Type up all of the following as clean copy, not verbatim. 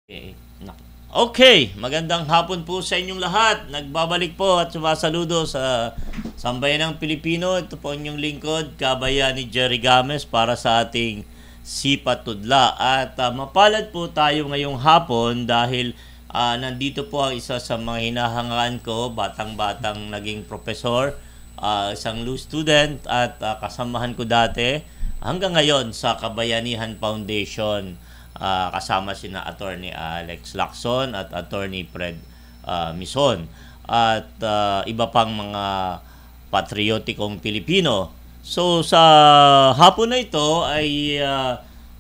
Okay. Okay, magandang hapon po sa inyong lahat. Nagbabalik po at sumasaludo sa sambayan ng Pilipino. Ito po inyong lingkod, kabayan ni Jerry Games para sa ating Sipa Tudla. At mapalad po tayo ngayong hapon dahil nandito po ang isa sa mga hinahangaan ko, batang-batang naging profesor, isang law student at kasamahan ko dati hanggang ngayon sa Kabayanihan Foundation. Kasama sina Attorney Alex Lacson at Attorney Fred Mison at iba pang mga patriotikong Pilipino. So sa hapon na ito ay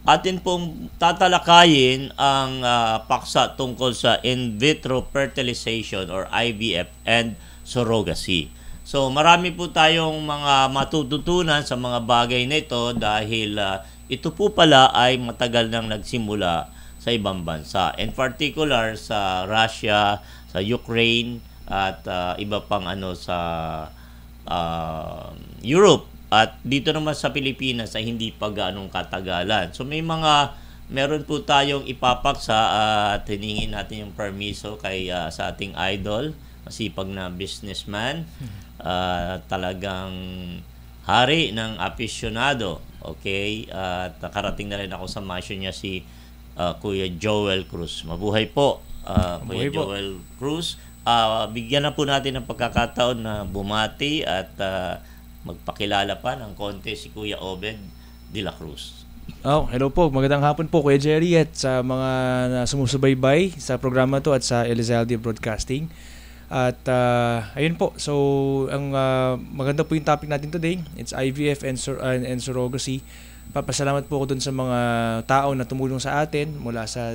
atin pong tatalakayin ang paksa tungkol sa in vitro fertilization or IVF and surrogacy. So marami po tayong mga matututunan sa mga bagay na ito dahil ito po pala ay matagal nang nagsimula sa ibang bansa. In particular sa Russia, sa Ukraine at iba pang sa Europe. At dito naman sa Pilipinas ay hindi pa gaanong katagalan. So meron po tayong ipapaksa at hiningin natin yung permiso kay sa ating idol, masipag na businessman, talagang hari ng aficionado. Okay, at nakarating na rin ako sa mansion niya si Kuya Joel Cruz. Mabuhay po, Kuya Joel Cruz. Bigyan na po natin ng pagkakataon na bumati at magpakilala pa ng konti si Kuya Obed de la Cruz. Hello po. Magandang hapon po Kuya Jerry at sa mga sumusubaybay sa programa to at sa Elizalde Broadcasting. At ayun po, so ang maganda po yung topic natin today. It's IVF and surrogacy. Papasalamat po ako dun sa mga tao na tumulong sa atin mula sa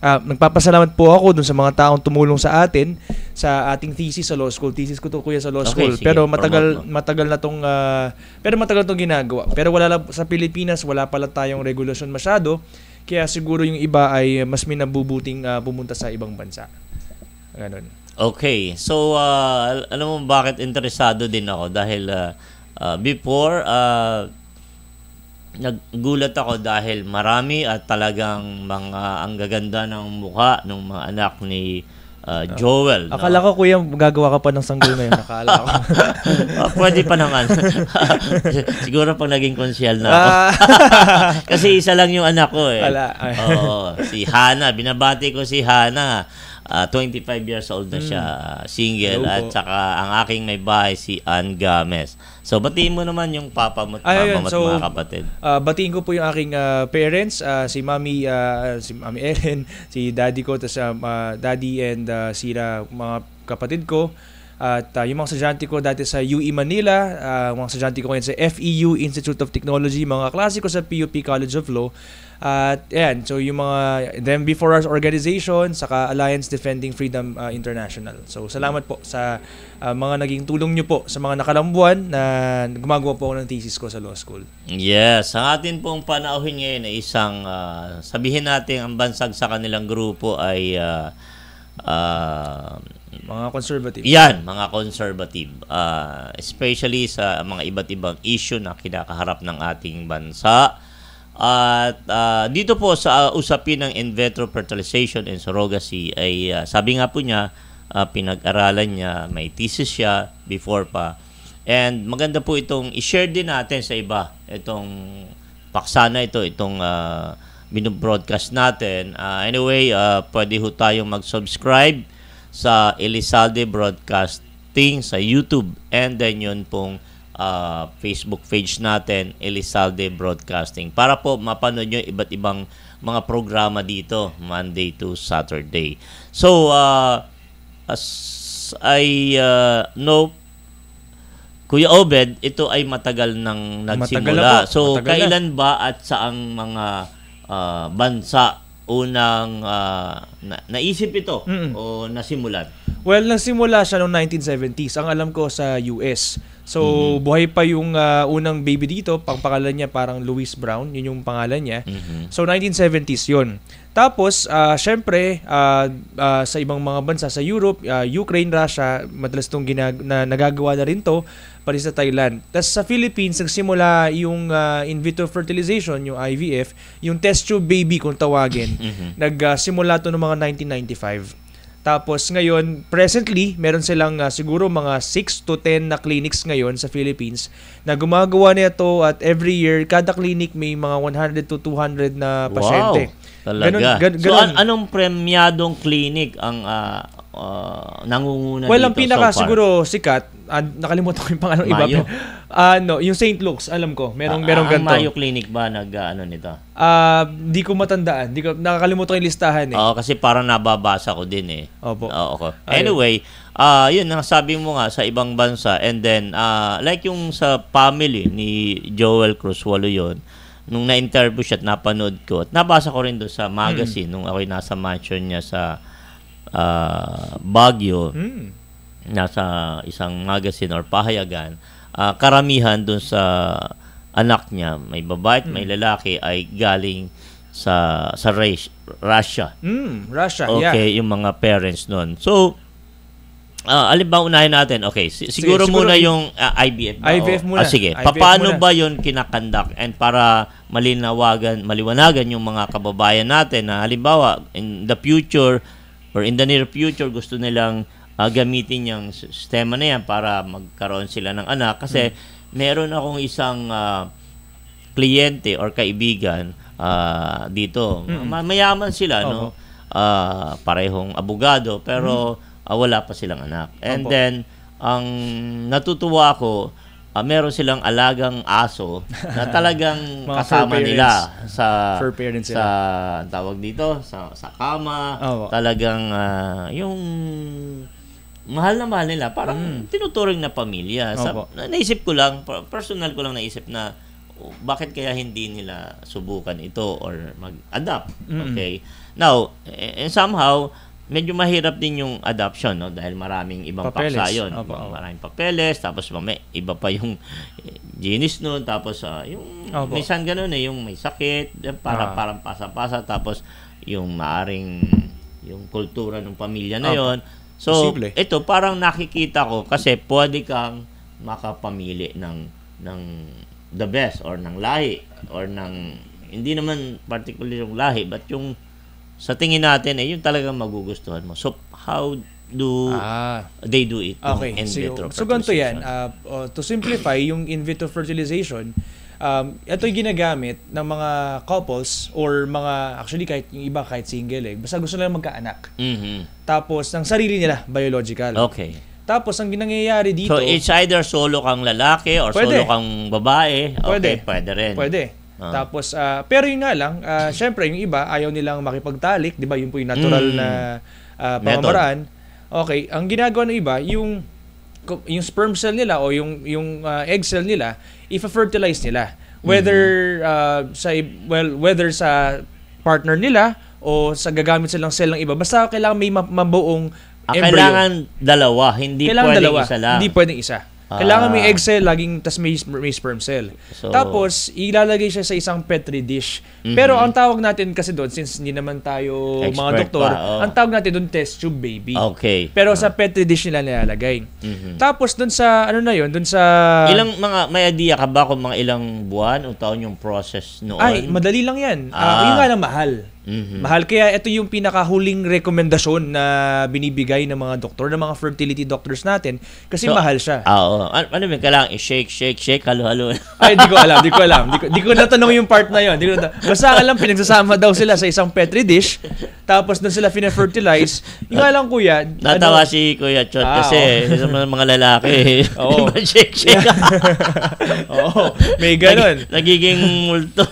nagpapasalamat po ako dun sa mga taong tumulong sa atin sa ating thesis sa law school. Thesis ko to Kuya sa law school. Sige, pero matagal na tong ginagawa. Pero sa Pilipinas wala pala tayong regulasyon masyado. Kaya siguro yung iba ay mas minabubuting pumunta sa ibang bansa. Ganun. Okay, so alam mo bakit interesado din ako dahil before naggulat ako dahil marami at talagang ang gaganda ng mukha ng mga anak ni Joel. Akala ko Kuya gagawa ka pa ng sanggol ngayon. Akala ko. Pwede pa naman. Siguro pag naging konsyal na ako. Kasi isa lang yung anak ko eh. Si Hana. Binabati ko si Hana. 25 years old na siya, single, at saka ang aking may bahay si Ann Games. So, batiin mo naman yung papa mo at mama mo at mga kapatid. Batiin ko po yung aking parents, si Mami Ellen, si Daddy ko, tas Daddy and sila mga kapatid ko. At yung mga estudyante ko dati sa UE Manila, mga estudyante ko ngayon sa FEU Institute of Technology, mga klase ko sa PUP College of Law. At yan, so yung mga then before our organization, saka Alliance Defending Freedom International. So salamat po sa mga naging tulong nyo po sa mga nakalambuan na gumagawa po ako ng thesis ko sa law school. Yes, ang atin pong panauhin ngayon ay isang, sabihin natin ang bansag sa kanilang grupo ay mga conservative. Yan, mga conservative. Especially sa mga iba't ibang issue na kinakaharap ng ating bansa. At dito po sa usapin ng in vitro fertilization and surrogacy ay sabi nga po niya, pinag-aralan niya, may thesis siya before pa. And maganda po itong i-share din natin sa iba. Itong paksa na itong binobroadcast natin. Anyway, pwede ho tayong mag-subscribe sa Elizalde Broadcasting sa YouTube, and then yun pong Facebook page natin, Elizalde Broadcasting, para po mapanood nyo iba't ibang mga programa dito Monday to Saturday. So as I know, Kuya Obed, ito ay matagal nang nagsimula. So kailan ba at saang mga bansa unang naisip ito o nasimulan? Well, nagsimula siya noong 1970s. Ang alam ko sa US. So, buhay pa yung unang baby dito. Pangalan niya parang Louis Brown. Yun yung pangalan niya. So, 1970s yun. Tapos, syempre, sa ibang mga bansa sa Europe, Ukraine, Russia, madalas itong nagagawa na rin to. pati sa Thailand. Tapos sa Philippines, nagsimula yung in vitro fertilization, yung IVF, yung test tube baby kung tawagin. Nagsimula to noong mga 1995. Tapos ngayon, presently, meron silang siguro mga 6 to 10 na clinics ngayon sa Philippines na gumagawa nito at every year, kada clinic may mga 100 to 200 na pasyente. Wow, talaga. So, anong premyadong clinic ang nangunguna well, dito ang pinaka so far? siguro sikat, nakalimutan ko yung pangalan iba. Yung St. Luke's, alam ko. Merong ganito. Ang Mayo Clinic ba nito? Di ko matandaan. Nakakalimutan ko yung listahan eh. Oo, kasi parang nababasa ko din eh. Opo. Okay. Anyway, yun, nasabi mo nga sa ibang bansa and then, like yung sa family ni Joel Cruz, walo yun, nung na-interview siya at napanood ko, at nabasa ko rin doon sa magazine nung ako'y nasa mansion niya sa Baguio, nasa isang magazine or pahayagan, karamihan doon sa anak niya, may babae at may lalaki, ay galing sa Russia. Russia, okay, yung mga parents noon. So, alin ba unahin natin? Okay, siguro muna yung IVF ba? IVF muna. Sige, IVF paano muna ba yun kinakandak? And para maliwanagan yung mga kababayan natin na halimbawa, in the future or in the near future, gusto nilang gamitin yung sistema na yan para magkaroon sila ng anak. Kasi meron akong isang kliyente or kaibigan dito. Mayaman sila, no? Parehong abogado, pero wala pa silang anak. And then, ang natutuwa ko, meron silang alagang aso na talagang kasama nila sa tawag dito, sa kama. Talagang yung mahal na mahal nila, parang tinuturing na pamilya. Naisip ko lang, personal ko lang naisip na bakit kaya hindi nila subukan ito or mag-adapt. Okay? Now, somehow, medyo mahirap din yung adoption, no? Dahil maraming ibang paksa yun. Maraming papeles, tapos iba pa yung ginis nun, tapos yung minsan ganun yung may sakit, parang pasa-pasa, tapos yung maaring yung kultura ng pamilya na yon. So, ito parang nakikita ko kasi pwede kang makapamili ng the best or ng lahi or ng hindi naman particular yung lahi but yung sa tingin natin yung talagang magugustuhan mo. So how do they do it? Okay. In vitro so ganito yan. To simplify yung in vitro fertilization, ito yung ginagamit ng mga couples or mga, actually kahit yung iba kahit single basta gusto nila magkaanak. Tapos ng sarili nila, biological. Okay. Tapos ang nangyayari dito, so it's either solo kang lalaki or solo kang babae. Okay, pwede rin. Pwede. Tapos pero yun nga lang, syempre yung iba ayaw nilang makipagtalik, 'di ba? Yun po yung natural na pamamaraan. Okay, ang ginagawa ng iba, yung sperm cell nila o yung egg cell nila, i-fertilize nila. Whether whether sa partner nila o sa gagamit silang cell ng iba, basta kailangan may mabuong embryo. Kailangan dalawa, hindi pwedeng isa lang. Hindi pwedeng isa. Kailangan may egg cell, tas may sperm cell. So, tapos, ilalagay siya sa isang petri dish. Pero ang tawag natin kasi doon, since hindi naman tayo mga doktor, ang tawag natin doon, test tube baby. Okay. Pero sa petri dish nila nilalagay. Tapos, doon sa, doon sa... may idea ka ba kung mga ilang buwan o taon yung process noon? Ay, madali lang yan. Yun nga lang mahal. Mahal. Kaya ito yung pinakahuling rekomendasyon na binibigay ng mga doktor, ng mga fertility doctors natin. Kasi mahal siya. Ano ba? Kailangan i-shake, halo-halo. Ay, di ko alam. Di ko natanong yung part na yun. Basta alam, pinagsasama daw sila sa isang petri dish. Tapos doon sila fina-fertilize. Yung nga lang, kuya. Natawa si Kuya Chot kasi sa mga lalaki. Shake. May ganun. Nagiging multo.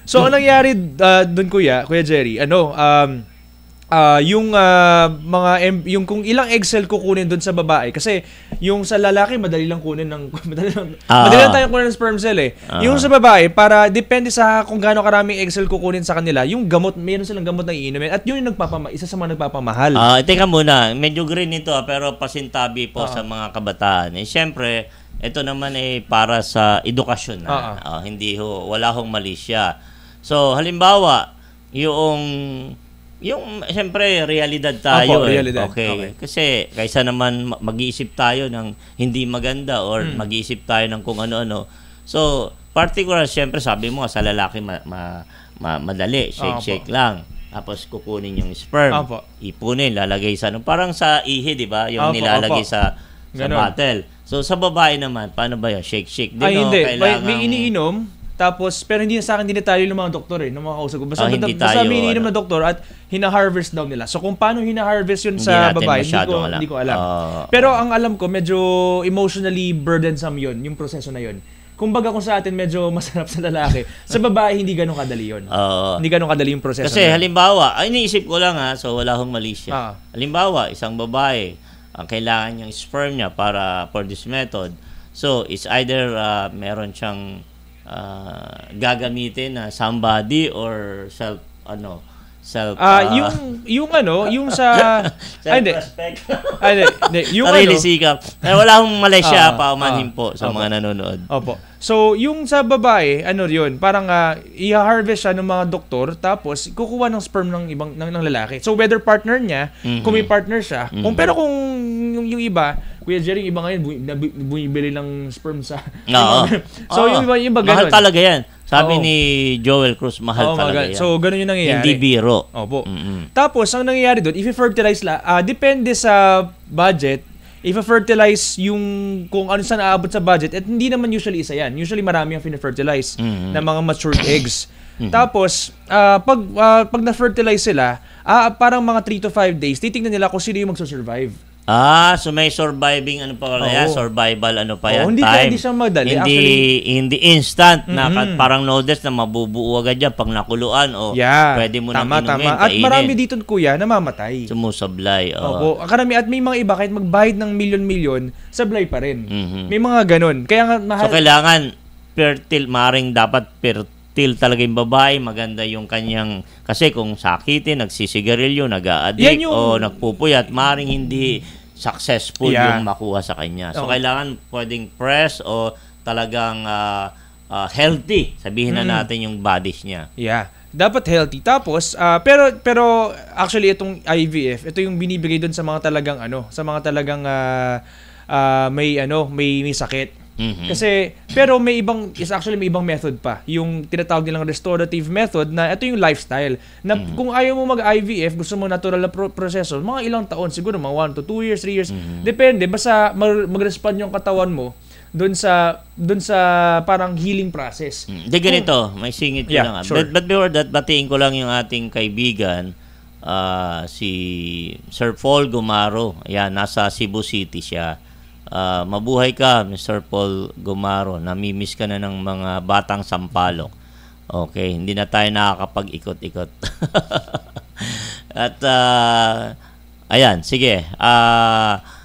So ang nangyari doon Kuya Jerry, yung kung ilang egg cell kukunin doon sa babae kasi yung sa lalaki madali lang kunin ng madali lang tayo kunin ng sperm cell Yung sa babae para depende sa kung gaano karaming egg cell kukunin sa kanila, yung gamot, meron silang gamot na iinumin at yun yung isa sa mga nagpapamahal. Teka muna, medyo green ito pero pasintabi po sa mga kabataan. Siyempre, ito naman para sa edukasyon na. Wala hong mali siya. So, halimbawa, yung Yung, siyempre, realidad tayo. Opo, realidad. Okay. Kasi, kaysa naman mag-iisip tayo ng hindi maganda or mag-iisip tayo ng kung ano-ano. So, particular, siyempre, sabi mo, sa lalaki, madali. Shake lang. Tapos, kukunin yung sperm. Opo. Ipunin, lalagay sa, parang sa ihi, di ba? Yung nilalagay sa bottle. So, sa babae naman, paano ba yun? Shake. Hindi. Kailangan... May iniinom. Tapos, pero hindi sa akin dinetalyo ng mga doktor ng mga kausap ko. Basta may iniinom na doktor at hina-harvest daw nila. So, kung paano hina-harvest yun sa babae, hindi ko alam. Pero ang alam ko, medyo emotionally burdensome yun, yung proseso na yun. Kumbaga kung sa atin medyo masarap sa lalaki, sa babae hindi ganun kadali yun. Hindi ganun kadali yung proseso. Kasi halimbawa, iniisip ko lang so wala hong mali siya. Halimbawa, isang babae, ang kailangan niyang sperm niya for this method. So, it's either meron siyang gagamitin na somebody or self yung sa hindi yung sarili sikap. Wala akong mali siya paumanhin po sa mga nanonood. Opo. So, yung sa babae, yun, parang i-harvest siya ng mga doktor tapos kukuha ng sperm ng ibang ng lalaki. So, whether partner niya, kung may partner siya, pero kung yung iba, Kuya Jerry, iba ngayon, bumibili ng sperm sa... So, yung iba ganun. Mahal talaga yan. Sabi ni Joel Cruz, mahal talaga yan. So, ganun yung nangyayari. Hindi biro. Opo. Tapos, ang nangyayari doon, if-fertilize depende sa budget, if-fertilize yung kung ano saan aabot sa budget, at hindi naman usually isa yan. Usually, marami ang fin-fertilize na mga matured eggs. Tapos, pag na-fertilize sila, parang mga 3 to 5 days, titignan nila kung sino yung magsusurvive. So may surviving survival yan, hindi time. Hindi siya madali. Hindi instant na parang noodles na mabubuo agad yan pag nakuluan o pwede mo nang inumin, At marami dito, kuya, namamatay. Sumusablay. Opo. Karami, at may mga iba kahit magbayad ng milyon-milyon, sablay pa rin. May mga ganun. Kaya nga mahal. So kailangan fertile, maring dapat fertile talaga yung babae, maganda yung kanyang, kasi kung sakitin, nagsisigarilyo, nag-a-addict o nagpupuyat, maring hindi successful yung makuha sa kanya. So, kailangan pwedeng press o talagang healthy. Sabihin na natin yung bodies niya. Yeah. Dapat healthy. Tapos, pero actually, itong IVF, ito yung binibigay doon sa mga talagang may sakit. Kasi, pero may ibang method pa. Yung tinatawag nilang restorative method na ito yung lifestyle. Na kung ayaw mo mag-IVF, gusto mo natural na proseso, mga ilang taon, siguro mga 1 to 2 years, 3 years, depende. Basta mag-respond yung katawan mo doon sa parang healing process. Hindi ganito, may singit ko lang. Sure. But before that, batiin ko lang yung ating kaibigan, si Sir Paul Gumaro. Ayan, nasa Cebu City siya. Mabuhay ka, Mr. Paul Gumaro. Namimiss ka na ng mga batang sampalok. Okay, hindi na tayo nakakapag-ikot-ikot. At, ayan, sige.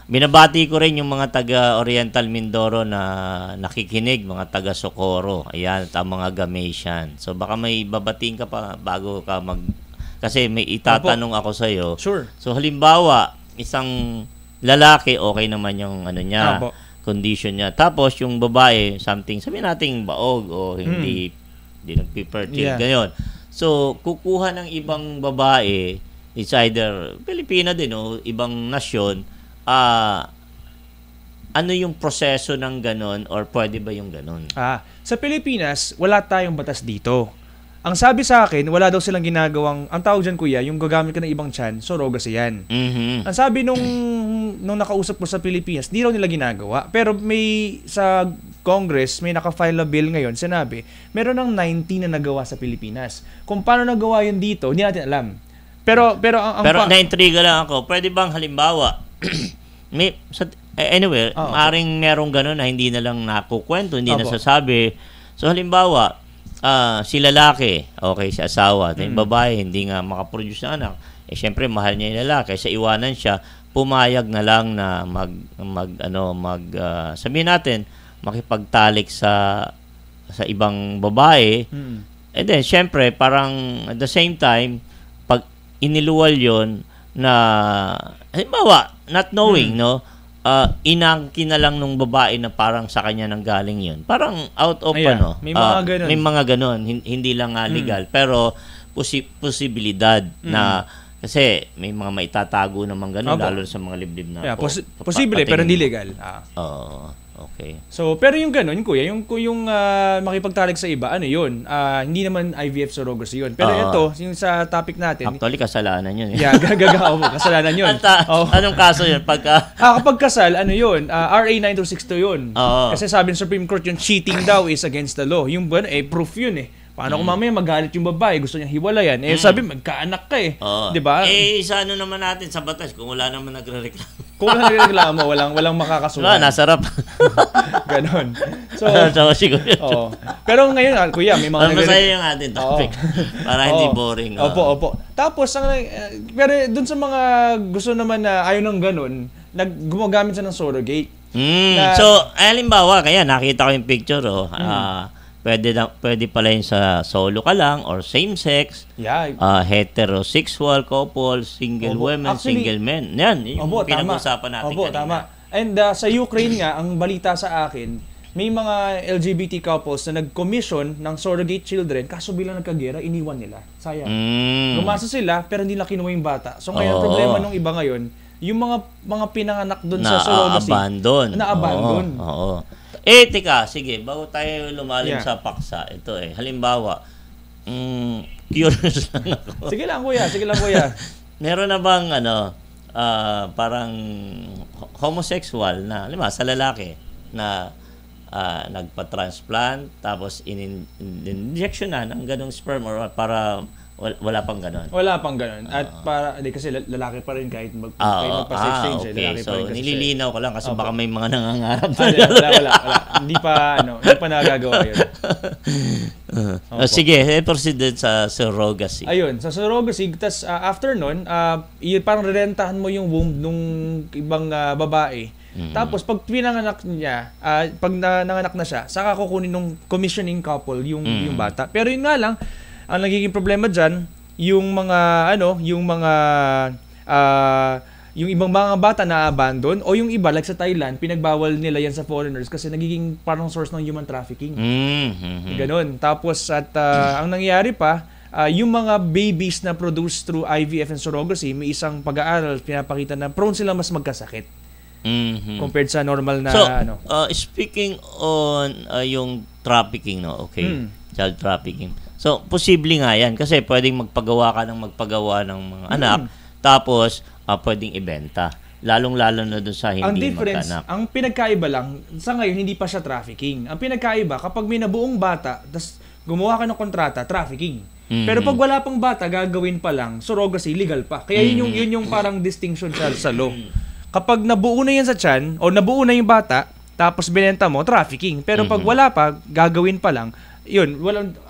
Binabati ko rin yung mga taga Oriental Mindoro na nakikinig, mga taga Socorro. Ayan, at ang mga Gamesian. So, baka may babatiin ka pa bago ka kasi may itatanong ako sa'yo. Sure. So, halimbawa, isang lalaki, okay naman yung condition niya. Tapos, yung babae, sabihin natin baog o hindi nagpifertile, ganyan. So, kukuha ng ibang babae, it's either Pilipina din o ibang nasyon, ano yung proseso ng ganon or pwede ba yung ganon? Sa Pilipinas, wala tayong batas dito. Ang sabi sa akin, wala daw silang ginagawang, ang tawag dyan, kuya, yung gagamit ka ng ibang tiyan, surrogacy yan. Ang sabi nung nakausap ko sa Pilipinas, di raw nila ginagawa. Pero sa Congress, may naka-file na bill ngayon, sinabi, meron ng 19 na nagawa sa Pilipinas. Kung paano nagawa yun dito, hindi natin alam. Pero na-intriga lang ako. Pwede bang halimbawa, maaaring merong gano'n na hindi na lang nakukwento, hindi nasasabi. So halimbawa, si lalaki, okay, si asawa, yung babae, hindi nga makaproduce ng anak. Syempre, mahal niya yung lalaki. Sa iwanan siya, pumayag na lang na sabihin natin, makipagtalik sa ibang babae. And then, syempre, parang at the same time, pag iniluwal yon na, halimbawa, not knowing, inangkin na lang nung babae na parang sa kanya nang galing yun. Parang out of may mga ganun. May mga ganun, hindi lang legal, pero posibilidad na Kasi may mga maitatago naman ganun, Opo. lalo sa mga liblib na. Yeah, posible pero hindi legal. Oo, okay. So, pero yung ganun, kuya, yung makipagtalik sa iba, ano yun? Hindi naman IVF surrogacy yun. Pero ito, yung sa topic natin, Actually, kasalanan yun. yeah, gagagawa mo, kasalanan yun. Anong kaso yun? Kapag kasal, ano yun? RA 9262 yun. Oo. Kasi sabi ng Supreme Court, yung cheating daw is against the law. Yung bueno, proof yun eh. Paano kung mamaya magalit yung babae, gusto niyang hiwalayan? Sabi, magkaanak ka eh. Oo. 'Di ba? Sa ano naman natin sa batas, kung wala naman nagrereklamo. Kung wala nagreklamo, walang makakasuhan. Nasarap. Ganon. So, siguro. oo. Pero ngayon, kuya, may mga masaya yung ating topic. Para hindi boring. Opo. Tapos, pero dun sa mga gusto naman na ayaw ng ganon, gumagamit siya ng surrogate. So, halimbawa, kaya nakita ko yung picture, pwede pala yun sa solo ka lang or same-sex, heterosexual couple, single women, actually, single men. Yan, yung pinag-usapan natin kanina. Tama. And sa Ukraine nga, ang balita sa akin, may mga LGBT couples na nag-commission ng surrogate children, kaso bilang nagkagera, iniwan nila. Sayang. Gumasa sila, pero hindi na kinuha yung bata. So ngayon, problema nung iba ngayon, yung mga pinanganak doon sa surrogacy, na-abandon. Oo. Teka, sige, bago tayo lumalim sa paksa, ito halimbawa, curious lang ako. Sige lang, kuya. Meron na bang, parang homosexual na, halimbawa, sa lalaki, na nagpa-transplant, tapos in-injectionan ang ganong sperm or para wala pang ganon? Wala pang ganon. At kasi lalaki pa rin kahit magpa-exchange. Okay. Lalaki pa rin so, nililinaw ko lang kasi baka may mga nangangarap. Wala. Hindi pa nagagawa yun. Sige, proceed sa surrogacy. Ayun, sa surrogacy, tas after nun, parang rerentahan mo yung womb nung ibang babae. Tapos pag pinanganak niya, pag nanganak na siya, saka kukunin nung commissioning couple yung bata. Pero yun nga lang, ang nagiging problema diyan, yung ibang mga bata na abandon o yung iba like sa Thailand, pinagbawal nila yan sa foreigners kasi nagiging parang source ng human trafficking. Ganon. Tapos ang nangyayari pa, yung mga babies na produced through IVF and surrogacy, may isang pag-aaral pinapakita na prone sila mas magkasakit. Compared sa normal na speaking on yung trafficking, child trafficking. So, posible nga yan kasi pwedeng magpagawa ng mga anak, tapos pwedeng ibenta. Lalong-lalo na doon sa hindi ang difference, magkanak. Ang pinagkaiba lang, sa ngayon hindi pa siya trafficking. Ang pinagkaiba, kapag may nabuong bata, tas gumawa ka ng kontrata, trafficking. Pero pag wala pang bata, gagawin pa lang, surrogacy, legal pa. Kaya yun yung parang distinction sa law. Kapag nabuo na yan sa tiyan, o nabuo na yung bata, tapos binenta mo, trafficking. Pero pag wala pa, gagawin pa lang, yun,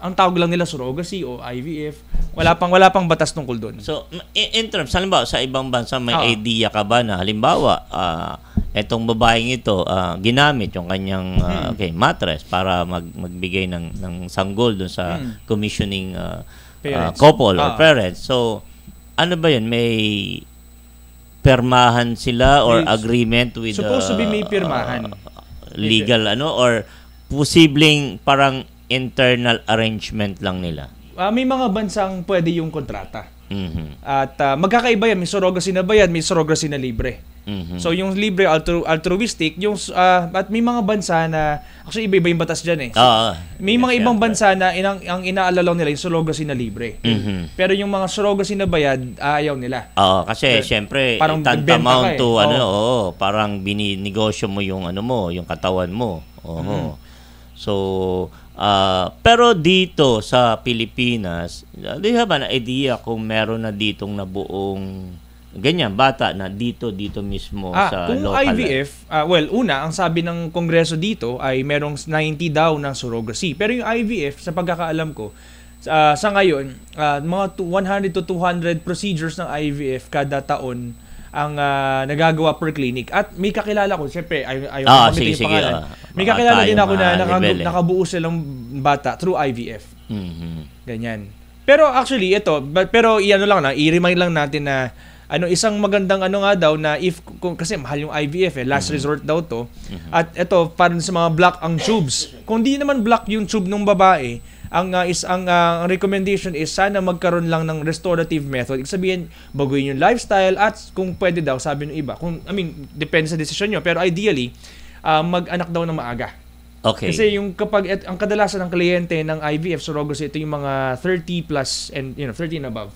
ang tawag lang nila surrogacy o IVF. Wala pang batas tungkol doon. So, in terms, halimbawa, sa ibang bansa, may idea ka ba na, halimbawa, etong babaeng ito, ginamit yung kanyang mattress para magbigay ng sanggol doon sa commissioning couple or parents. So, ano ba yun? May permahan sila or agreement with supposed to be may pirmahan. Legal or posibleng parang internal arrangement lang nila? May mga bansang pwede yung kontrata. At magkakaiba yan. May surrogacy na bayad, may surrogacy na libre. So yung libre, altruistic, at may mga bansa na, actually iba-iba yung batas dyan may mga ibang bansa na ang inaalalaw nila yung surrogacy na libre. Pero yung mga surrogacy na bayad, ayaw nila. Kasi syempre, parang tantamount to parang bininegosyo mo yung yung katawan mo. So, pero dito sa Pilipinas, do you have an idea kung meron na ditong nabuong ganyan, bata na dito mismo sa kung local? IVF, una, ang sabi ng Kongreso dito ay merong 90 daw na surrogacy. Pero yung IVF, sa pagkakaalam ko, sa ngayon, mga 100 to 200 procedures ng IVF kada taon ang nagagawa per clinic. At may kakilala ko, syempre, ayaw ko yung pangalan. May kakilala din ako na nakabuo silang bata through IVF. Ganyan. Pero actually, ito, i-remind lang natin na isang magandang nga daw na kasi mahal yung IVF last resort daw to. At ito para sa mga block ang tubes. Kung di naman block yung tube ng babae, ang recommendation is sana magkaroon lang ng restorative method. Ibig sabihin, baguhin yung lifestyle at kung pwede daw, sabi ng iba. Depende sa desisyon nyo. Pero ideally, mag-anak daw ng maaga. Okay. Kasi ang kadalasan ng kliyente ng IVF surrogacy, ito yung mga 30 plus and 30 and above.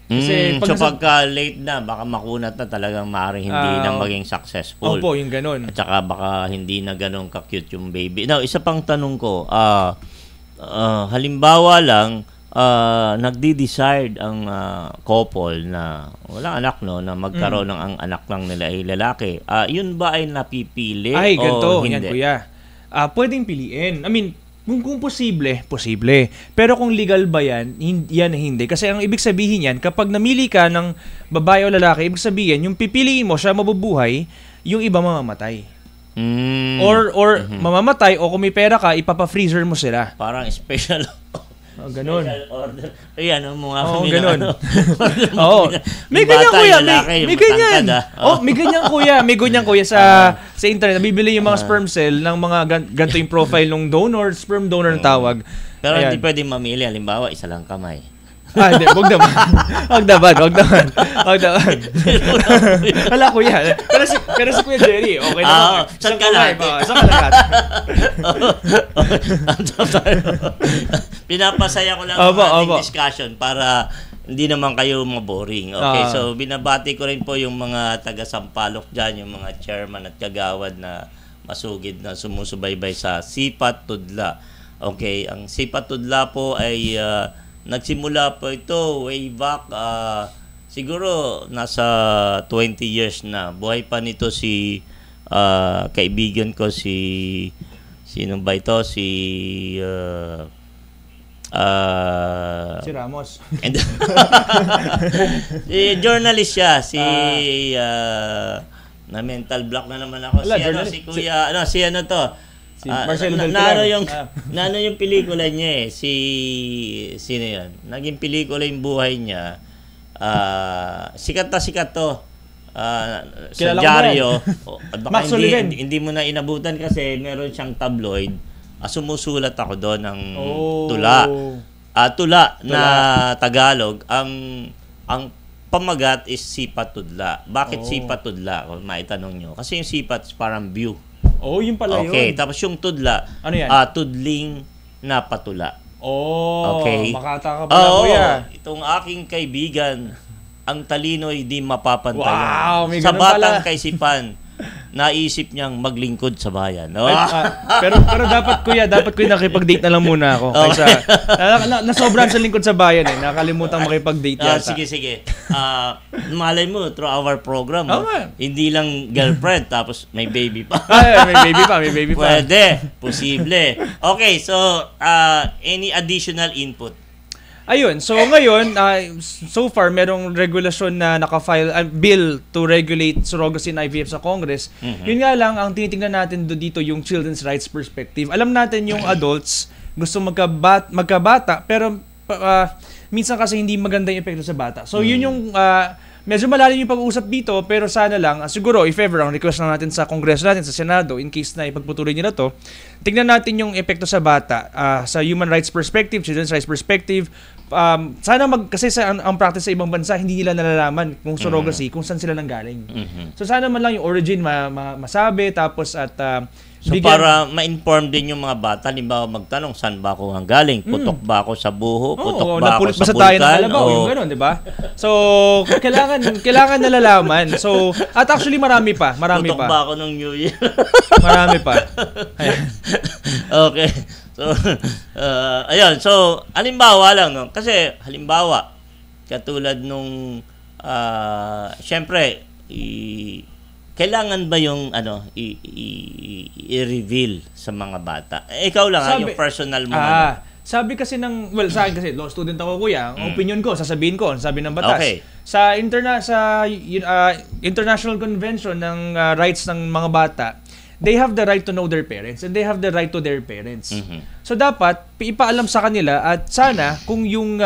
Kasi pagka late na, baka makunat na talagang maaaring hindi na maging successful. Opo, yung ganun. At saka baka hindi na ganun ka-cute yung baby. Now, isa pang tanong ko, halimbawa lang, nagdi-decide ang couple na walang anak, no, na magkaroon ng ang anak lang nila ay lalaki. Yun ba ay napipili ay, ganito, o hindi? Yan, kuya. Pwedeng piliin. Kung posible. Pero kung legal ba yan, hindi. Kasi ang ibig sabihin yan, kapag namili ka ng babae o lalaki, ibig sabihin, yung pipiliin mo, siya mabubuhay, yung iba mamamatay. Or mamamatay, o kung may pera ka, ipapa-freezer mo sila. Parang special ganun. special order. Ayan, mga ganun. May ganyan, kuya. May ganyan. May ganyan, kuya, sa internet. Nabibili yung mga sperm cell ng mga ganito yung profile ng donor, sperm donor ng tawag. Pero hindi pwedeng mamili. Halimbawa, isa lang kamay. Hindi. Wag naman. Hala, kuya. Pero si Kuya Jerry, okay naman. Saan ka lahat? Pinapasaya ko lang ang ating discussion para hindi naman kayo maboring. Okay, so binabati ko rin po yung mga taga-Sampaloc dyan, yung mga chairman at kagawad na masugid na sumusubaybay sa Sipat Tudla. Okay, ang Sipat Tudla po ay nagsimula po ito way back, siguro nasa 20 years na. Buhay pa nito si kaibigan ko, sino ba ito? Si Ramos. Si journalist siya, na mental block na naman ako. Si Kuya, si Marcelo Del Pilar. Yung pelikula niya sino yan? Naging pelikula yung buhay niya. Sikat to. Sa dyaryo. Baka hindi mo na inabutan kasi meron siyang tabloid. Sumusulat ako doon ng tula. Tula na Tagalog. Ang pamagat is Sipat Tudla. Bakit Sipat Tudla? Kung maitanong nyo. Kasi yung sipat parang view. Yun pala yun. Okay, tapos yung tudla, ano yan? Tudling na patula. Okay. Makata ka pala, kuya. Itong aking kaibigan, ang talino'y di mapapantayan. Wow, may sa ganun batang pala. kaisipan, naisip niyang maglingkod sa bayan. Pero dapat kuya nakipag-date na lang muna ako. Kaysa nasobrahan sa lingkod sa bayan nakalimutan makipag-date yata. Sige. Malay mo through our program. Hindi lang girlfriend tapos may baby pa. May baby pa. Pwede, posible. Okay, so any additional input? Ayun, so ngayon, so far, merong regulasyon na naka-file, bill to regulate surrogacy and IVF sa Congress. Yun nga lang, ang tinitingnan natin dito yung children's rights perspective. Alam natin yung adults gusto magkabata, pero minsan kasi hindi maganda yung epekto sa bata. So yun yung medyo malalim yung pag-uusap dito, pero sana lang, siguro, if ever, ang request lang natin sa Kongreso natin, sa Senado, in case na ipagpatuloy nila to, tingnan natin yung epekto sa bata, sa human rights perspective, children's rights perspective. Sana kasi ang practice sa ibang bansa, hindi nila nalalaman kung surrogacy, kung saan sila nanggaling. So sana man lang yung origin masabi, tapos at so para ma-inform din yung mga bata, halimbawa magtanong, saan ba ako galing? Putok ba ako sa buho? Putok ba ako sa bulkan? Tayo ng kalabaw, yung gano'n, di ba? So, kailangan nalalaman. So, at actually marami pa. Putok ba ako ng New Year? Marami pa. Okay. So, ayun. So, halimbawa lang, no? Kasi, halimbawa, katulad nung, syempre, kailangan ba yung i-reveal sa mga bata? Ikaw lang yung personal mo. Sabi kasi sa akin kasi law student ako, kuya. Ang opinion ko, sasabihin ko, sabi ng batas. Okay. Sa International Convention ng Rights ng mga bata, they have the right to know their parents and they have the right to their parents. So dapat ipaalam sa kanila at sana kung yung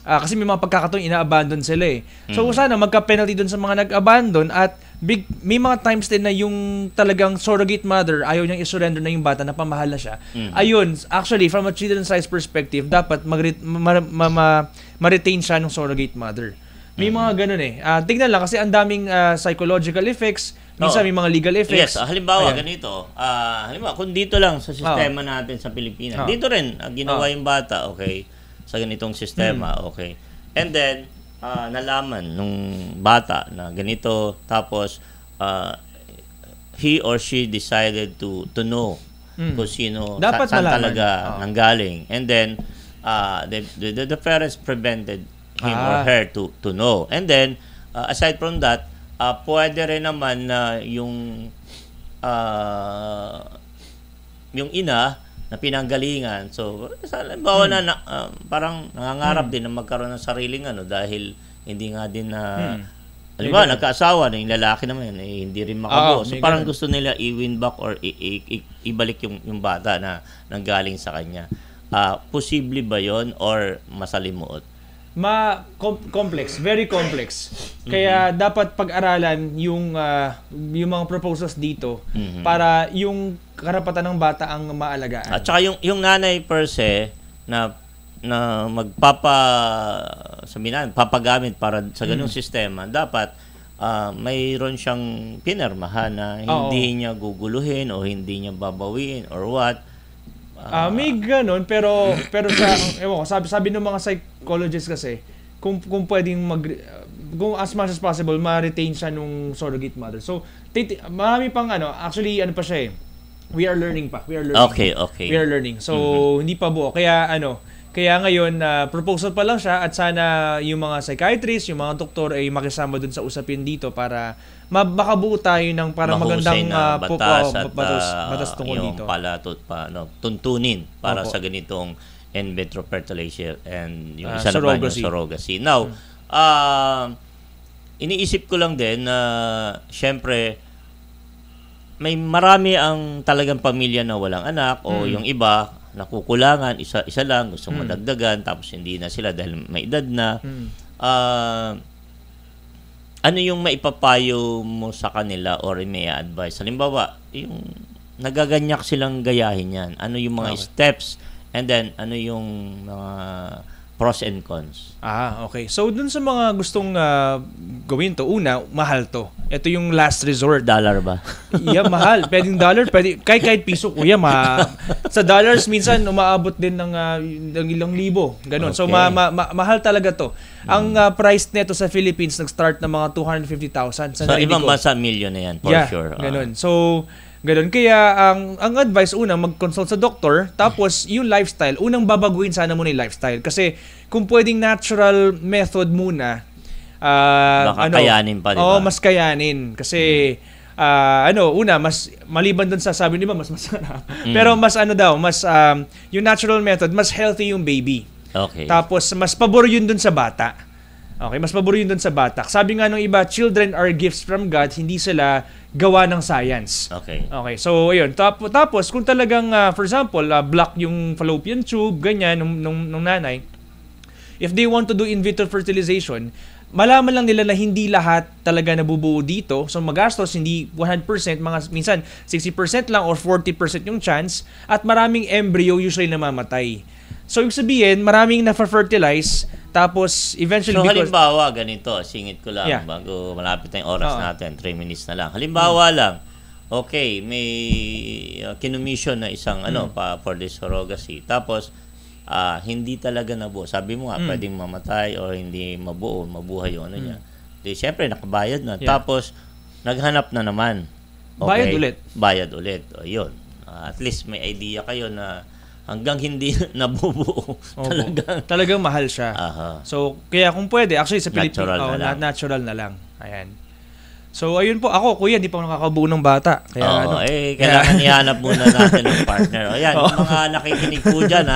kasi may mga pagkakataon ina-abandon sila eh. So sana magka-penalty dun sa mga nag-abandon at may mga times din na yung talagang surrogate mother ayaw niyang i-surrender na yung bata na pamahal na siya. Ayun, actually from a children's rights perspective, dapat ma-retain siya ng surrogate mother. May mga ganun eh. Tingnan lang kasi ang daming psychological effects, minsan may mga legal effects. Yes, halimbawa ganito. Halimbawa kung dito lang sa sistema natin sa Pilipinas, dito rin ginawa yung bata, okay, sa ganitong sistema, okay. And then nalaman nung bata na ganito, tapos he or she decided to know kung sino saan talaga nanggaling, and then the parents prevented him or her to know, and then aside from that, pwede rin naman na yung ina na pinanggalingan. So, halimbawa na parang nangangarap din na magkaroon ng sariling dahil hindi nga din na halimbawa nagkaasawa na yung lalaki naman hindi rin makabuo. So, parang gusto nila i-win back or ibalik yung bata na nanggaling sa kanya. Posible ba yon or masalimuot? Complex, very complex. Kaya dapat pag-aralan yung mga proposals dito para yung karapatan ng bata ang maalagaan. At saka yung nanay per se na papagamit para sa ganung sistema, dapat mayroon siyang pinirmahan na hindi niya guguluhin o hindi niya babawiin or what. May ganun, pero ewan ko, sabi ng mga psychologists kasi, kung pwedeng kung as much as possible, ma-retain siya nung surrogate mother. So, marami pang actually, pa siya eh. We are learning pa. Okay. We are learning. So, hindi pa buo. Kaya, kaya ngayon, proposal pa lang siya at sana yung mga psychiatrists, yung mga doktor ay makisama dun sa usapin dito para makabuo tayo ng parang magandang batas tungkol dito. Tuntunin para sa ganitong in vitro fertilization and yung isa naman yung surrogacy. Now, iniisip ko lang din na syempre may marami ang talagang pamilya na walang anak o yung iba nakukulangan, isa lang, gusto madagdagan, tapos hindi na sila dahil may edad na. Ano yung maipapayo mo sa kanila or may advice? Halimbawa, yung nagaganyak silang gayahin yan. Ano yung mga steps and then ano yung mga pros and cons? Okay. So, dun sa mga gustong gawin to, una, mahal to. Ito yung last resort. Dollar ba? Yeah, mahal. Pwedeng dollar, kahit piso, kuya, sa dollars, minsan, umaabot din ng ilang libo. Ganon. Okay. So, mahal talaga to. Ang price nito sa Philippines, nag-start ng mga 250,000. So, ibang bansa, million na yan, for sure. Ganon. So, ganun. Kaya, ang advice, una, mag-consult sa doktor, tapos yung lifestyle, unang babaguhin sana muna yung lifestyle. Kasi, kung pwedeng natural method muna, baka kayanin pa, di ba? Mas kayanin. Kasi, una, mas, maliban dun sa sabi niba, mas masarap. Pero mas yung natural method, mas healthy yung baby. Okay. Tapos, mas pabor yun dun sa bata. Okay, mas pabor yun dun sa bata. Sabi nga nung iba, children are gifts from God, hindi sila gawa ng science. Okay. So, ayun. Tapos, kung talagang, for example, block yung fallopian tube, ganyan, nung nanay, if they want to do in vitro fertilization, malaman lang nila na hindi lahat talaga nabubuo dito. So, magastos, hindi 100%, minsan 60% lang or 40% yung chance, at maraming embryo usually namamatay. So, ibig sabihin, maraming na-fertilize, tapos eventually so, halimbawa, ganito, singit ko lang bago malapit na yung oras natin, 3 minutes na lang. Halimbawa lang, okay, may kinumission na isang for this surrogacy. Tapos, hindi talaga nabuo. Sabi mo nga, pwedeng mamatay or hindi mabuhay yung niya. Di, syempre, nakabayad na. Tapos, naghanap na naman. Okay? Bayad ulit. O, yun. At least may idea kayo na hanggang hindi nabubuo. Talagang mahal siya. So, kaya kung pwede, actually sa Pilipinas, natural na lang. Ayan. So, ayun po. Ako, kuya, hindi pa ako nakakabuo ng bata. Kaya, kailangan ihanap muna natin ng partner. Ayan, yung mga nakikinig po dyan,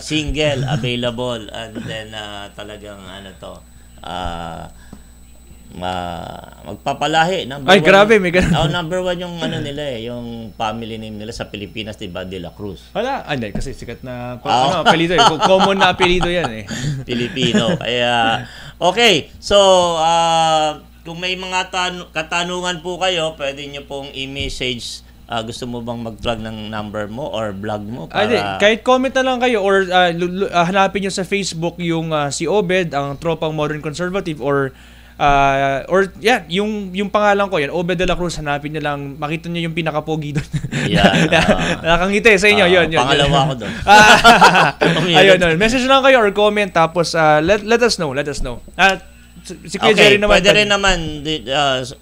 single, available, and then talagang, magpapalahi. Ay, grabe, may ganun. Number 1 yung ano nila yung family name nila sa Pilipinas, diba? De la Cruz. Wala, hindi, kasi sikat na apelido eh. Common na apelido yan eh. Filipino. Kaya, okay. So, kung may mga katanungan po kayo, pwede nyo pong i-message. Gusto mo bang mag-plug ng number mo or blog mo? Kahit comment na lang kayo or hanapin nyo sa Facebook yung si Obed, ang tropang modern conservative, or yung pangalan ko yan, Obed de la Cruz, hanapin nyo lang, makita nyo yung pinakapogi doon. Yan. Nakakangiti sa inyo, yun. Pangalawa ko doon. Ayun, message lang kayo or comment, tapos let us know. Si Kuya Jerry naman. Pwede rin naman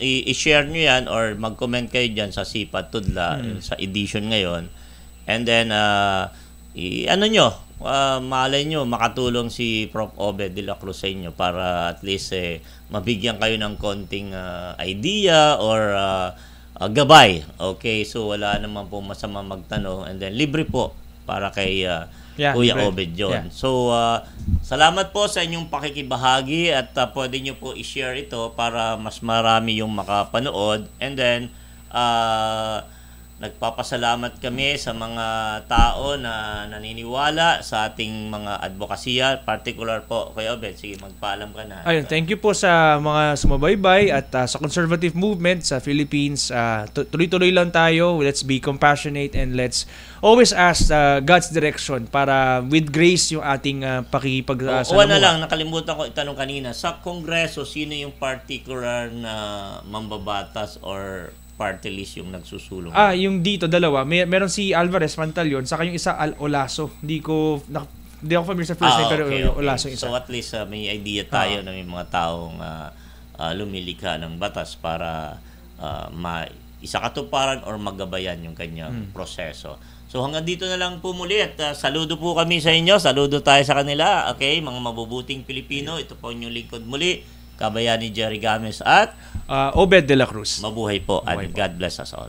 i-share nyo yan or mag-comment kayo dyan sa Sipat Tudla sa edition ngayon. And then, malay nyo, makatulong si Prof. Obed de la Cruz sa inyo para at least mabigyan kayo ng konting idea or gabay. Okay, so wala naman po masama magtanong. And then, libre po para kay Kuya Obed yun. Yeah. So, salamat po sa inyong pakikibahagi at pwede nyo po i-share ito para mas marami yung makapanood. And then, nagpapasalamat kami sa mga tao na naniniwala sa ating mga advokasya, particular po. Kuya Obed, sige, magpaalam ka na. Ayun, thank you po sa mga sumabaybay at sa conservative movement sa Philippines. Tuloy-tuloy lang tayo. Let's be compassionate and let's always ask God's direction para with grace yung ating pakikipagsalamuha. Na lang, nakalimutan ko itanong kanina. Sa Kongreso, sino yung particular na mambabatas or party list yung nagsusulong? Yung dito, dalawa. Meron si Alvarez Pantaleon, saka yung isa Olaso. Hindi ako familiar sa first name, pero Olaso yung isa. So at least may idea tayo na may mga taong lumilikha ng batas para isakatuparan or magabayan yung kanyang proseso. So hanggang dito na lang po muli at saludo po kami sa inyo. Saludo tayo sa kanila. Okay, mga mabubuting Pilipino. Ito po yung lingkod muli. Kabayani Jerry Games at Obed de la Cruz. Mabuhay po and God bless us all.